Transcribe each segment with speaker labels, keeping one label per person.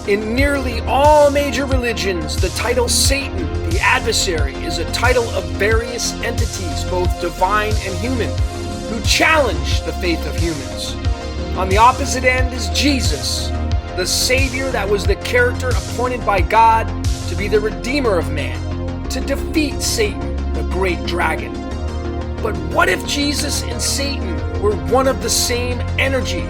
Speaker 1: In nearly all major religions, the title Satan, the adversary, is a title of various entities, both divine and human, who challenge the faith of humans. On the opposite end is Jesus, the Savior that was the character appointed by God to be the Redeemer of man, to defeat Satan, the great dragon. But what if Jesus and Satan were one of the same energy?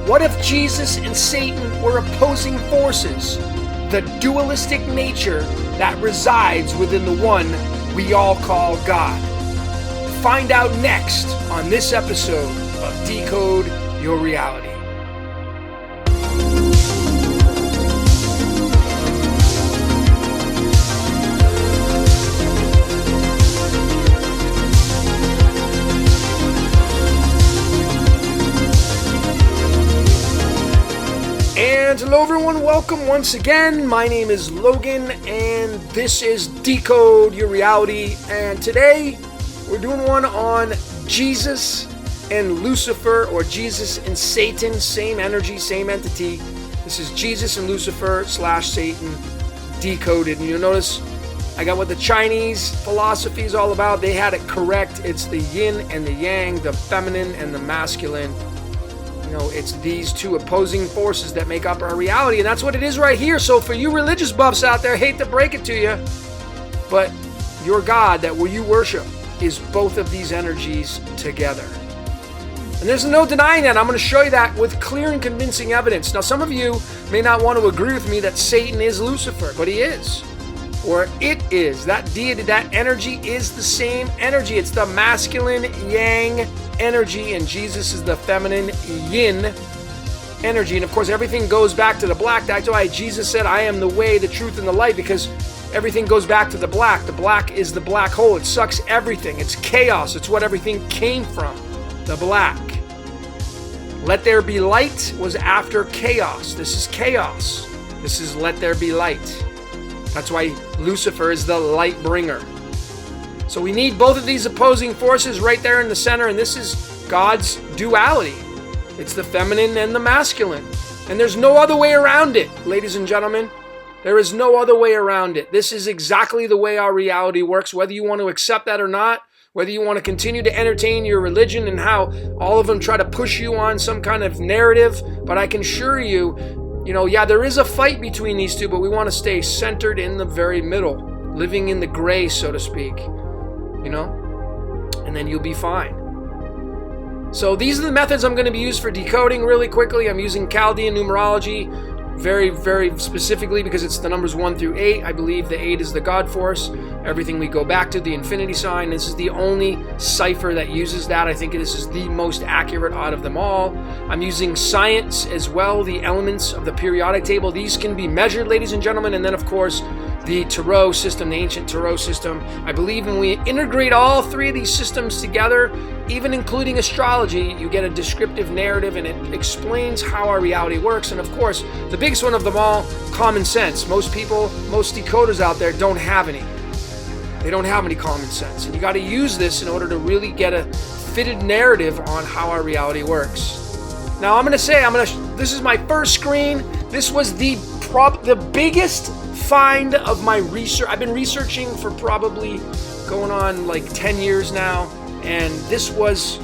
Speaker 1: What if Jesus and Satan were opposing forces, the dualistic nature that resides within the one we all call God? Find out next on this episode of Decode Your Reality. And hello everyone, welcome once again. My name is Logan and this is Decode Your Reality. And today we're doing one on Jesus and Lucifer, or Jesus and Satan, same energy, same entity. This is Jesus and Lucifer / Satan decoded. And you'll notice I got what the Chinese philosophy is all about. They had it correct. It's the yin and the yang, the feminine and the masculine. It's these two opposing forces that make up our reality, and that's what it is right here. So for you religious buffs out there, hate to break it to you, but your God that you worship is both of these energies together. And there's no denying that. I'm going to show you that with clear and convincing evidence. Now, some of you may not want to agree with me that Satan is Lucifer, but he is. Or it is. That deity, that energy is the same energy. It's the masculine yang energy, and Jesus is the feminine yin energy. And of course, everything goes back to the black. That's why Jesus said, I am the way, the truth, and the light, because everything goes back to the black. The black is the black hole. It sucks everything. It's chaos. It's what everything came from. The black. Let there be light was after chaos. This is chaos. This is let there be light. That's why Lucifer is the light bringer. So we need both of these opposing forces right there in the center, and this is God's duality. It's the feminine and the masculine. And there's no other way around it, ladies and gentlemen. There is no other way around it. This is exactly the way our reality works, whether you want to accept that or not, whether you want to continue to entertain your religion and how all of them try to push you on some kind of narrative. But I can assure you, there is a fight between these two, but we want to stay centered in the very middle, living in the gray, so to speak, and then you'll be fine. So these are the methods I'm going to be used for decoding really quickly. I'm using Chaldean numerology very, very specifically because it's the numbers 1 through 8. I believe the 8 is the God force. Everything we go back to, the infinity sign. This is the only cipher that uses that. I think this is the most accurate out of them all. I'm using science as well, the elements of the periodic table. These can be measured, ladies and gentlemen. And then, of course, the Tarot system, the ancient Tarot system. I believe when we integrate all three of these systems together, even including astrology, you get a descriptive narrative and it explains how our reality works. And of course, the biggest one of them all, common sense. Most people, most decoders out there don't have any. They don't have any common sense. And you got to use this in order to really get a fitted narrative on how our reality works. Now this is my first screen. This was the biggest find of my research. I've been researching for probably going on like 10 years now, and this was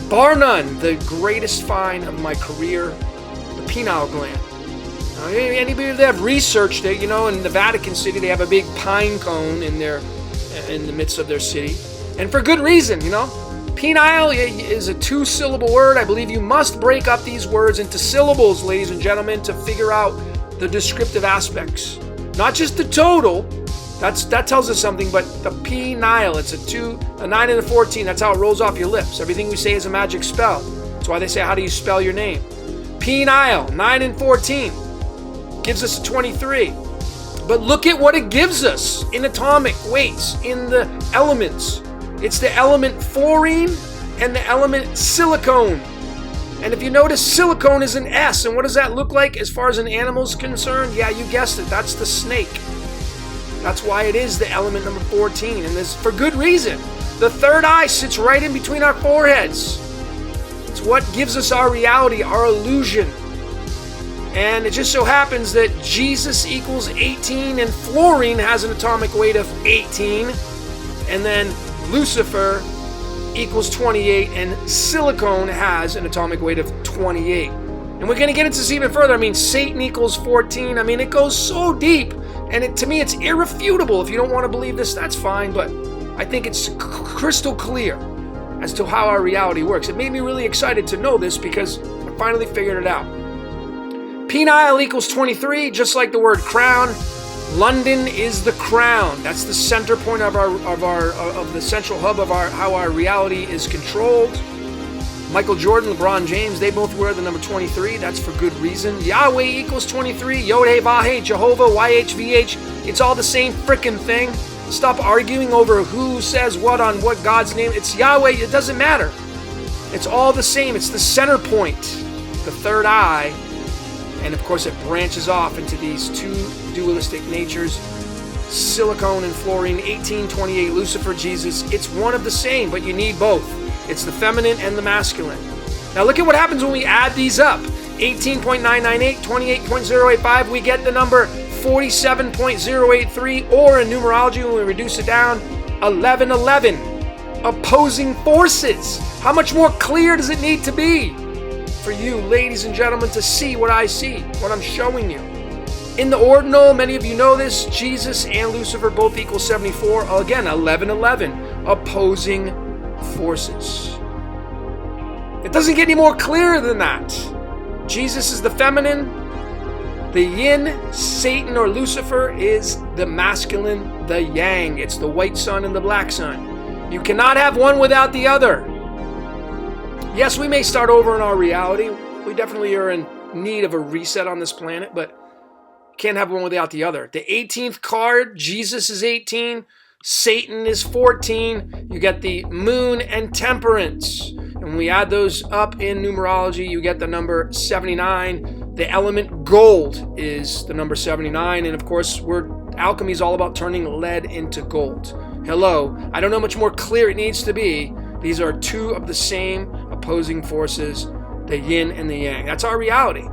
Speaker 1: bar none the greatest find of my career, the pineal gland. Now, anybody that have researched it, in the Vatican City they have a big pine cone in the midst of their city, and for good reason. Pineal is a 2-syllable word. I believe you must break up these words into syllables, ladies and gentlemen, to figure out the descriptive aspects. Not just the total, that tells us something, but the pineal, it's a 2, a 9, and a 14. That's how it rolls off your lips. Everything we say is a magic spell. That's why they say, how do you spell your name? Pineal, 9 and 14, gives us a 23. But look at what it gives us in atomic weights, in the elements. It's the element fluorine and the element silicone. And if you notice, silicone is an S. And what does that look like as far as an animal's concerned? Yeah, you guessed it. That's the snake. That's why it is the element number 14. And this for good reason. The third eye sits right in between our foreheads. It's what gives us our reality, our illusion. And it just so happens that Jesus equals 18 and fluorine has an atomic weight of 18. And then Lucifer equals 28 and silicone has an atomic weight of 28. And we're going to get into this even further. I mean, Satan equals 14. I mean, it goes so deep. And to me, it's irrefutable. If you don't want to believe this, that's fine. But I think it's crystal clear as to how our reality works. It made me really excited to know this because I finally figured it out. PINEAL equals 23, just like the word crown. London is the crown. That's the center point of the central hub of how our reality is controlled. Michael Jordan, LeBron James, they both wear the number 23. That's for good reason. Yahweh equals 23. Yod-Heh-Vah-Heh, Jehovah, YHVH. It's all the same frickin' thing. Stop arguing over who says what on what God's name. It's Yahweh. It doesn't matter. It's all the same. It's the center point, the third eye. And of course, it branches off into these two dualistic natures, silicone and fluorine, 18, 28, Lucifer, Jesus. It's one of the same, but you need both. It's the feminine and the masculine. Now look at what happens when we add these up. 18.998, 28.085, we get the number 47.083, or in numerology, when we reduce it down, 1111. Opposing forces. How much more clear does it need to be for you, ladies and gentlemen, to see what I see, what I'm showing you? In the ordinal, many of you know this, Jesus and Lucifer both equal 74. Again, 1111. Opposing forces. It doesn't get any more clear than that. Jesus is the feminine. The yin, Satan or Lucifer, is the masculine, the yang. It's the white sun and the black sun. You cannot have one without the other. Yes, we may start over in our reality. We definitely are in need of a reset on this planet, but you can't have one without the other. The 18th card, Jesus is 18, Satan is 14. You get the moon and temperance. And when we add those up in numerology, you get the number 79. The element gold is the number 79. And of course, alchemy is all about turning lead into gold. Hello. I don't know how much more clear it needs to be. These are two of the same opposing forces, the yin and the yang. That's our reality.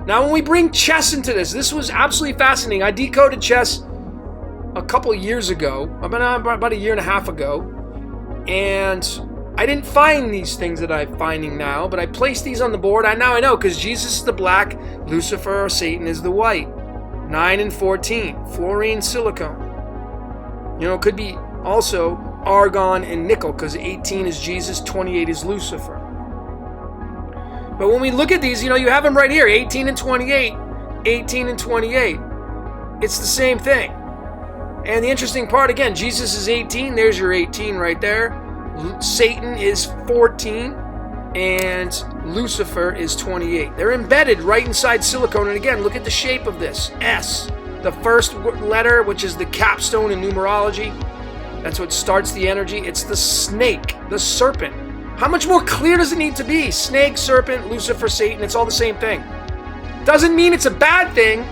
Speaker 1: Now, when we bring chess into this was absolutely fascinating. I decoded chess a couple of years ago, about a year and a half ago, and I didn't find these things that I'm finding now, but I placed these on the board. Now I know, because Jesus is the black, Lucifer or Satan is the white. 9 and 14, fluorine, silicone. It could be also argon and nickel, because 18 is Jesus, 28 is Lucifer. But when we look at these, you have them right here, 18 and 28, 18 and 28. It's the same thing. And the interesting part, again, Jesus is 18, there's your 18 right there. Satan is 14, and Lucifer is 28. They're embedded right inside silicone, and again, look at the shape of this, S. The first letter, which is the capstone in numerology, that's what starts the energy. It's the snake, the serpent. How much more clear does it need to be? Snake, serpent, Lucifer, Satan, it's all the same thing. Doesn't mean it's a bad thing.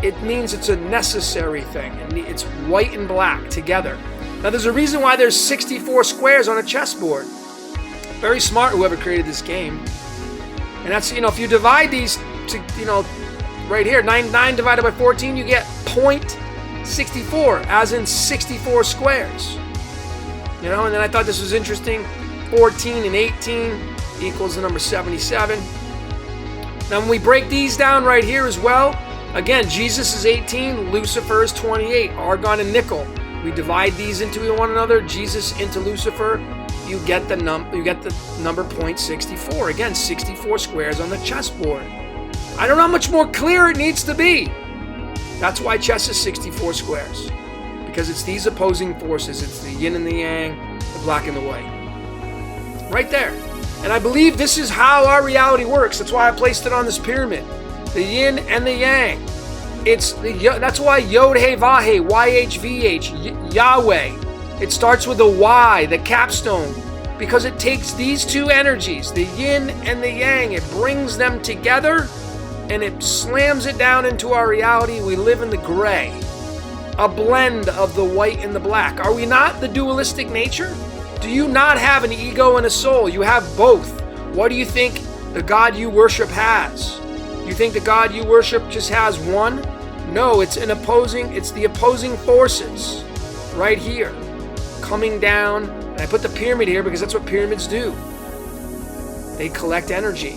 Speaker 1: It means it's a necessary thing. It's white and black together. Now, there's a reason why there's 64 squares on a chessboard. Very smart, whoever created this game. And that's, if you divide these to, right here, 9 divided by 14, you get 0.64, as in 64 squares. And then I thought this was interesting. 14 and 18 equals the number 77. Now, when we break these down right here as well, again, Jesus is 18, Lucifer is 28, argon and nickel. We divide these into one another, Jesus into Lucifer, you get the number 0.64. Again, 64 squares on the chessboard. I don't know how much more clear it needs to be. That's why chess is 64 squares. Because it's these opposing forces. It's the yin and the yang, the black and the white. Right there. And I believe this is how our reality works. That's why I placed it on this pyramid. The yin and the yang. That's why Yod-Heh-Vah-Heh, YHVH, Yahweh. It starts with the Y, the capstone, because it takes these two energies, the yin and the yang, it brings them together and it slams it down into our reality. We live in the gray, a blend of the white and the black. Are we not the dualistic nature? Do you not have an ego and a soul? You have both. What do you think the God you worship has? You think the God you worship just has one? No, it's the opposing forces right here coming down. And I put the pyramid here because that's what pyramids do. They collect energy.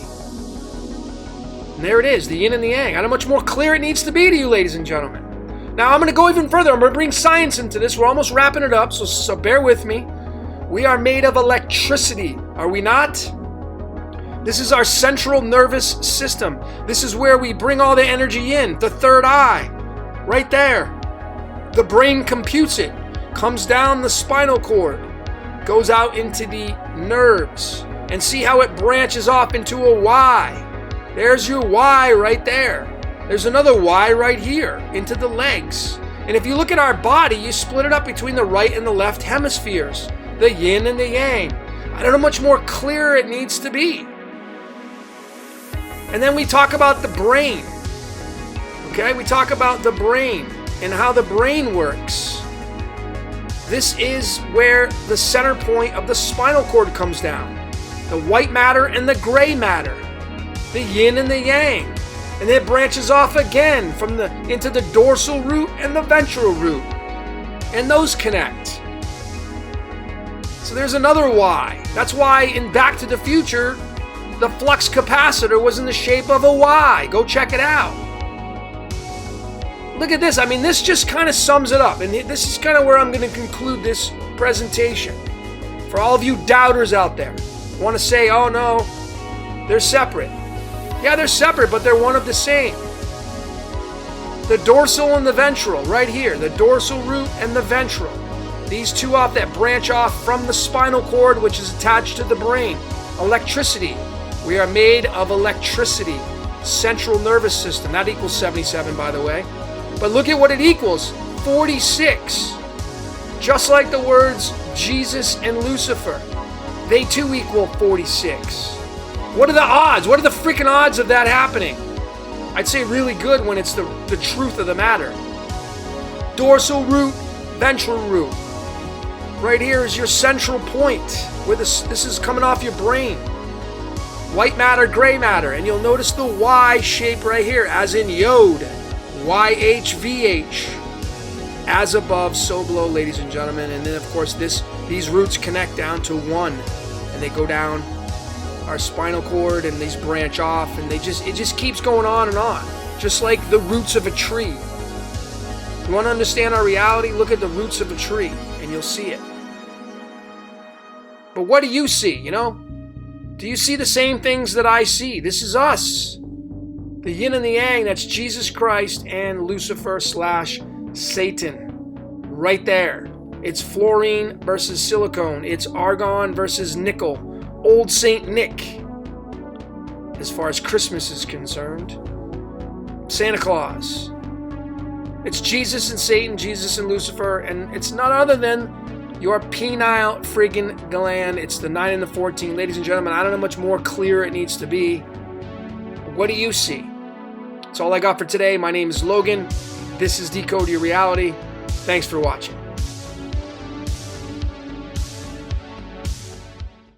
Speaker 1: And there it is, the yin and the yang. How much more clear it needs to be to you, ladies and gentlemen. Now, I'm going to go even further. I'm going to bring science into this. We're almost wrapping it up, so bear with me. We are made of electricity, are we not? This is our central nervous system. This is where we bring all the energy in. The third eye, right there. The brain computes it, comes down the spinal cord, goes out into the nerves, and see how it branches off into a Y. There's your Y right there. There's another Y right here, into the legs. And if you look at our body, you split it up between the right and the left hemispheres, the yin and the yang. I don't know how much more clear it needs to be. And then we talk about the brain. Okay, we talk about the brain and how the brain works. This is where the center point of the spinal cord comes down. The white matter and the gray matter. The yin and the yang. And it branches off again into the dorsal root and the ventral root. And those connect. So there's another Y. That's why in Back to the Future, the flux capacitor was in the shape of a Y. Go check it out. Look at this. I mean, this just kind of sums it up. And this is kind of where I'm going to conclude this presentation. For all of you doubters out there, want to say, oh no, they're separate. Yeah, they're separate, but they're one of the same. The dorsal and the ventral, right here. The dorsal root and the ventral. These two off that branch off from the spinal cord, which is attached to the brain. Electricity. We are made of electricity. Central nervous system. That equals 77, by the way. But look at what it equals. 46. Just like the words Jesus and Lucifer. They too equal 46. What are the odds? What are the freaking odds of that happening? I'd say really good when it's the truth of the matter. Dorsal root, ventral root. Right here is your central point where this is coming off your brain. White matter, gray matter. And you'll notice the Y shape right here, as in Yod. YHVH. As above, so below, ladies and gentlemen. And then, of course, these roots connect down to one. And they go down our spinal cord, and these branch off, and it just keeps going on and on, just like the roots of a tree. You want to understand our reality? Look at the roots of a tree, and you'll see it. But what do you see, you know? Do you see the same things that I see? This is us. The yin and the yang, that's Jesus Christ and Lucifer / Satan. Right there. It's fluorine versus silicone. It's argon versus nickel. Old Saint Nick, as far as Christmas is concerned. Santa Claus. It's Jesus and Satan, Jesus and Lucifer, and it's none other than your pineal friggin' gland. It's the 9 and the 14. Ladies and gentlemen, I don't know how much more clear it needs to be. But what do you see? That's all I got for today. My name is Logan. This is Decode Your Reality. Thanks for watching.